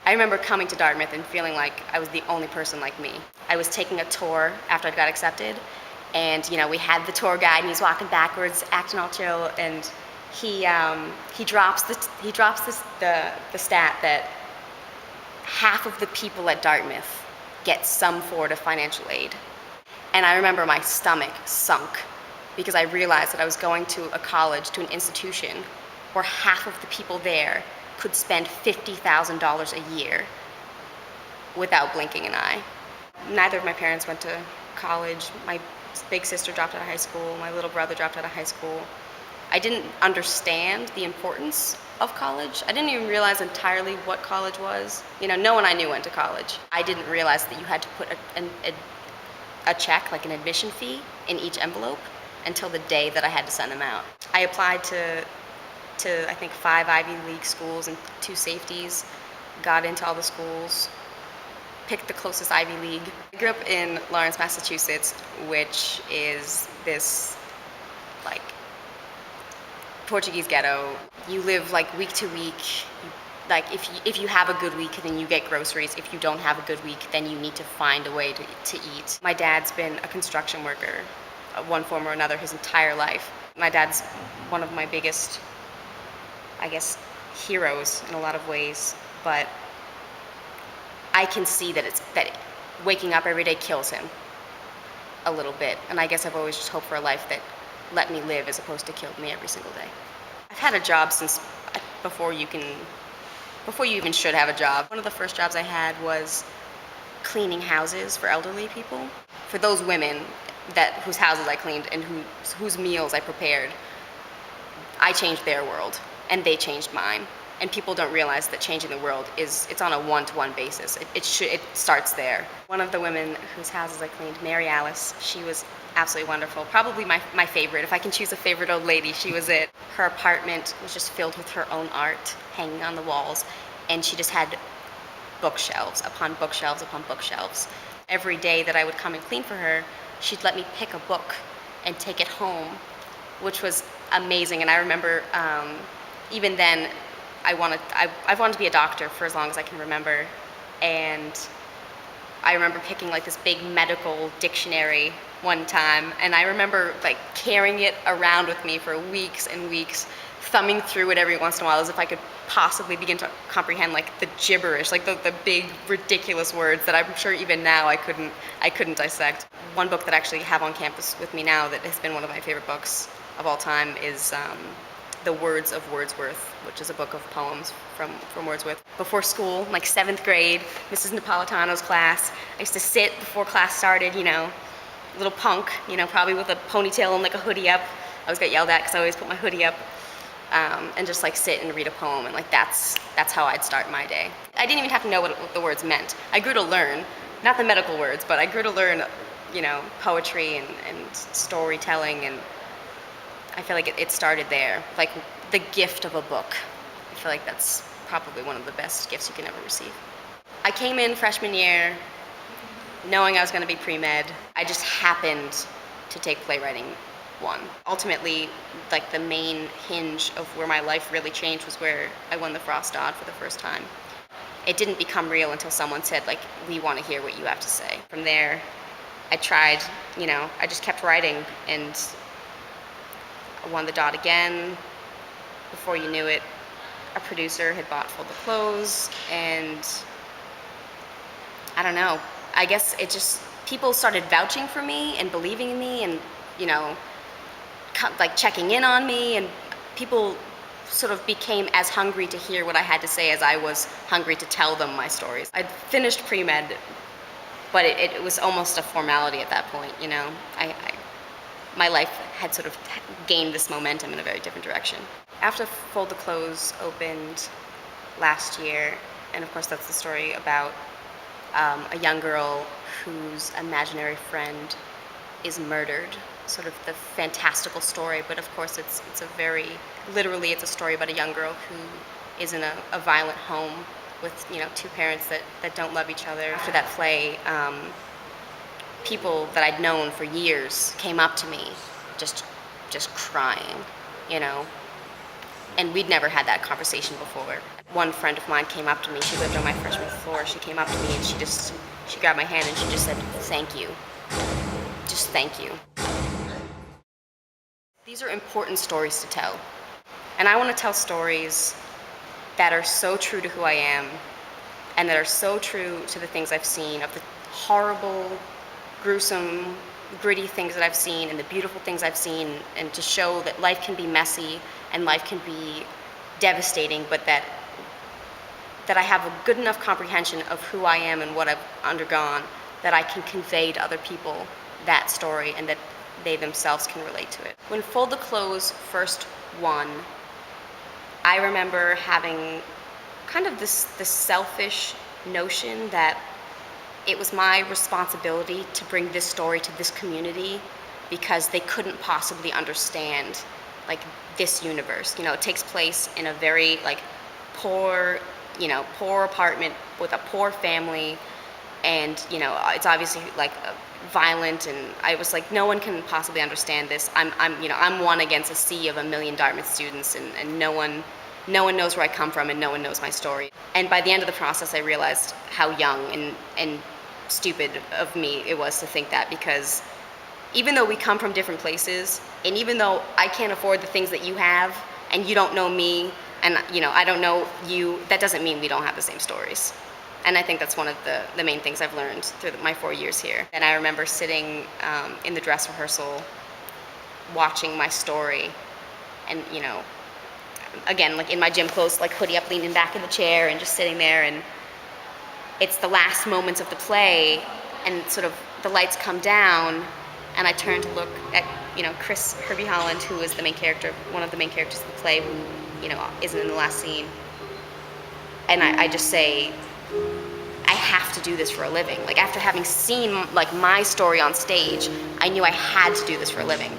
I remember coming to Dartmouth and feeling like I was the only person like me. I was taking a tour after I got accepted, and we had the tour guide, and he's walking backwards, acting all chill, and he drops the stat that half of the people at Dartmouth get some form of financial aid. And I remember my stomach sunk because I realized that I was going to a college, to an institution, where half of the people there could spend $50,000 a year without blinking an eye. Neither of my parents went to college. My big sister dropped out of high school. My little brother dropped out of high school. I didn't understand the importance of college. I didn't even realize entirely what college was. No one I knew went to college. I didn't realize that you had to put a check, like an admission fee, in each envelope until the day that I had to send them out. I applied to I think 5 Ivy League schools and 2 safeties, got into all the schools, picked the closest Ivy League. I grew up in Lawrence, Massachusetts, which is this like Portuguese ghetto. You live like week to week. Like if you have a good week, then you get groceries. If you don't have a good week, then you need to find a way to eat. My dad's been a construction worker of one form or another his entire life. My dad's one of my biggest, I guess, heroes in a lot of ways, but I can see that waking up every day kills him a little bit, and I guess I've always just hoped for a life that let me live as opposed to killed me every single day. I've had a job since before you even should have a job. One of the first jobs I had was cleaning houses for elderly people. For those women whose houses I cleaned and whose meals I prepared, I changed their world and they changed mine. And people don't realize that changing the world it's on a one-to-one basis. It starts there. One of the women whose houses I cleaned, Mary Alice, she was absolutely wonderful. Probably my favorite. If I can choose a favorite old lady, she was it. Her apartment was just filled with her own art hanging on the walls, and she just had bookshelves upon bookshelves upon bookshelves. Every day that I would come and clean for her, she'd let me pick a book and take it home, which was amazing. And I remember even then, I've wanted to be a doctor for as long as I can remember, and I remember picking like this big medical dictionary one time, and I remember like carrying it around with me for weeks and weeks, thumbing through it every once in a while as if I could possibly begin to comprehend like the gibberish, like the big ridiculous words that I'm sure even now I couldn't dissect. One book that I actually have on campus with me now that has been one of my favorite books of all time is The Words of Wordsworth, which is a book of poems from Wordsworth. Before school, like 7th grade, Mrs. Napolitano's class, I used to sit before class started, little punk, probably with a ponytail and like a hoodie up. I always got yelled at because I always put my hoodie up, and just like sit and read a poem, and like that's how I'd start my day. I didn't even have to know what the words meant. I grew to learn, not the medical words, but I grew to learn, poetry and storytelling, and I feel like it started there, like the gift of a book. I feel like that's probably one of the best gifts you can ever receive. I came in freshman year knowing I was going to be pre-med. I just happened to take playwriting 1. Ultimately, like the main hinge of where my life really changed was where I won the Frost Odd for the first time. It didn't become real until someone said, like, we want to hear what you have to say. From there, I tried, I just kept writing, and I won the Dot again. Before you knew it, a producer had bought Fold the Clothes, and I don't know. I guess it just, people started vouching for me and believing in me and, like checking in on me, and people sort of became as hungry to hear what I had to say as I was hungry to tell them my stories. I'd finished pre-med, but it was almost a formality at that point, my life had sort of gained this momentum in a very different direction. After Fold the Clothes opened last year, and of course that's the story about a young girl whose imaginary friend is murdered, sort of the fantastical story, but of course it's a story about a young girl who is in a violent home with 2 parents that don't love each other. After that play, people that I'd known for years came up to me just crying, And we'd never had that conversation before. One friend of mine came up to me, she lived on my freshman floor, she came up to me and she grabbed my hand and she just said, "Thank you. Just thank you." These are important stories to tell. And I want to tell stories that are so true to who I am and that are so true to the things I've seen, of the horrible, gruesome, gritty things that I've seen and the beautiful things I've seen, and to show that life can be messy and life can be devastating, but that I have a good enough comprehension of who I am and what I've undergone that I can convey to other people that story and that they themselves can relate to it. When Fold the Clothes first won, I remember having kind of this selfish notion that it was my responsibility to bring this story to this community because they couldn't possibly understand like this universe. You know, it takes place in a very like poor apartment with a poor family, and it's obviously like violent, and I was like, no one can possibly understand this. I'm one against a sea of 1,000,000 Dartmouth students, and no one knows where I come from, and no one knows my story. And by the end of the process, I realized how young and stupid of me it was to think that, because even though we come from different places, and even though I can't afford the things that you have, and you don't know me, and I don't know you, that doesn't mean we don't have the same stories. And I think that's one of the main things I've learned through my 4 years here. And I remember sitting in the dress rehearsal, watching my story, and again, like in my gym clothes, like hoodie up, leaning back in the chair, and just sitting there. And it's the last moments of the play, and sort of the lights come down, and I turn to look at Chris Herbie Holland, who is the main character, one of the main characters of the play, who isn't in the last scene. And I just say, I have to do this for a living. Like, after having seen like my story on stage, I knew I had to do this for a living.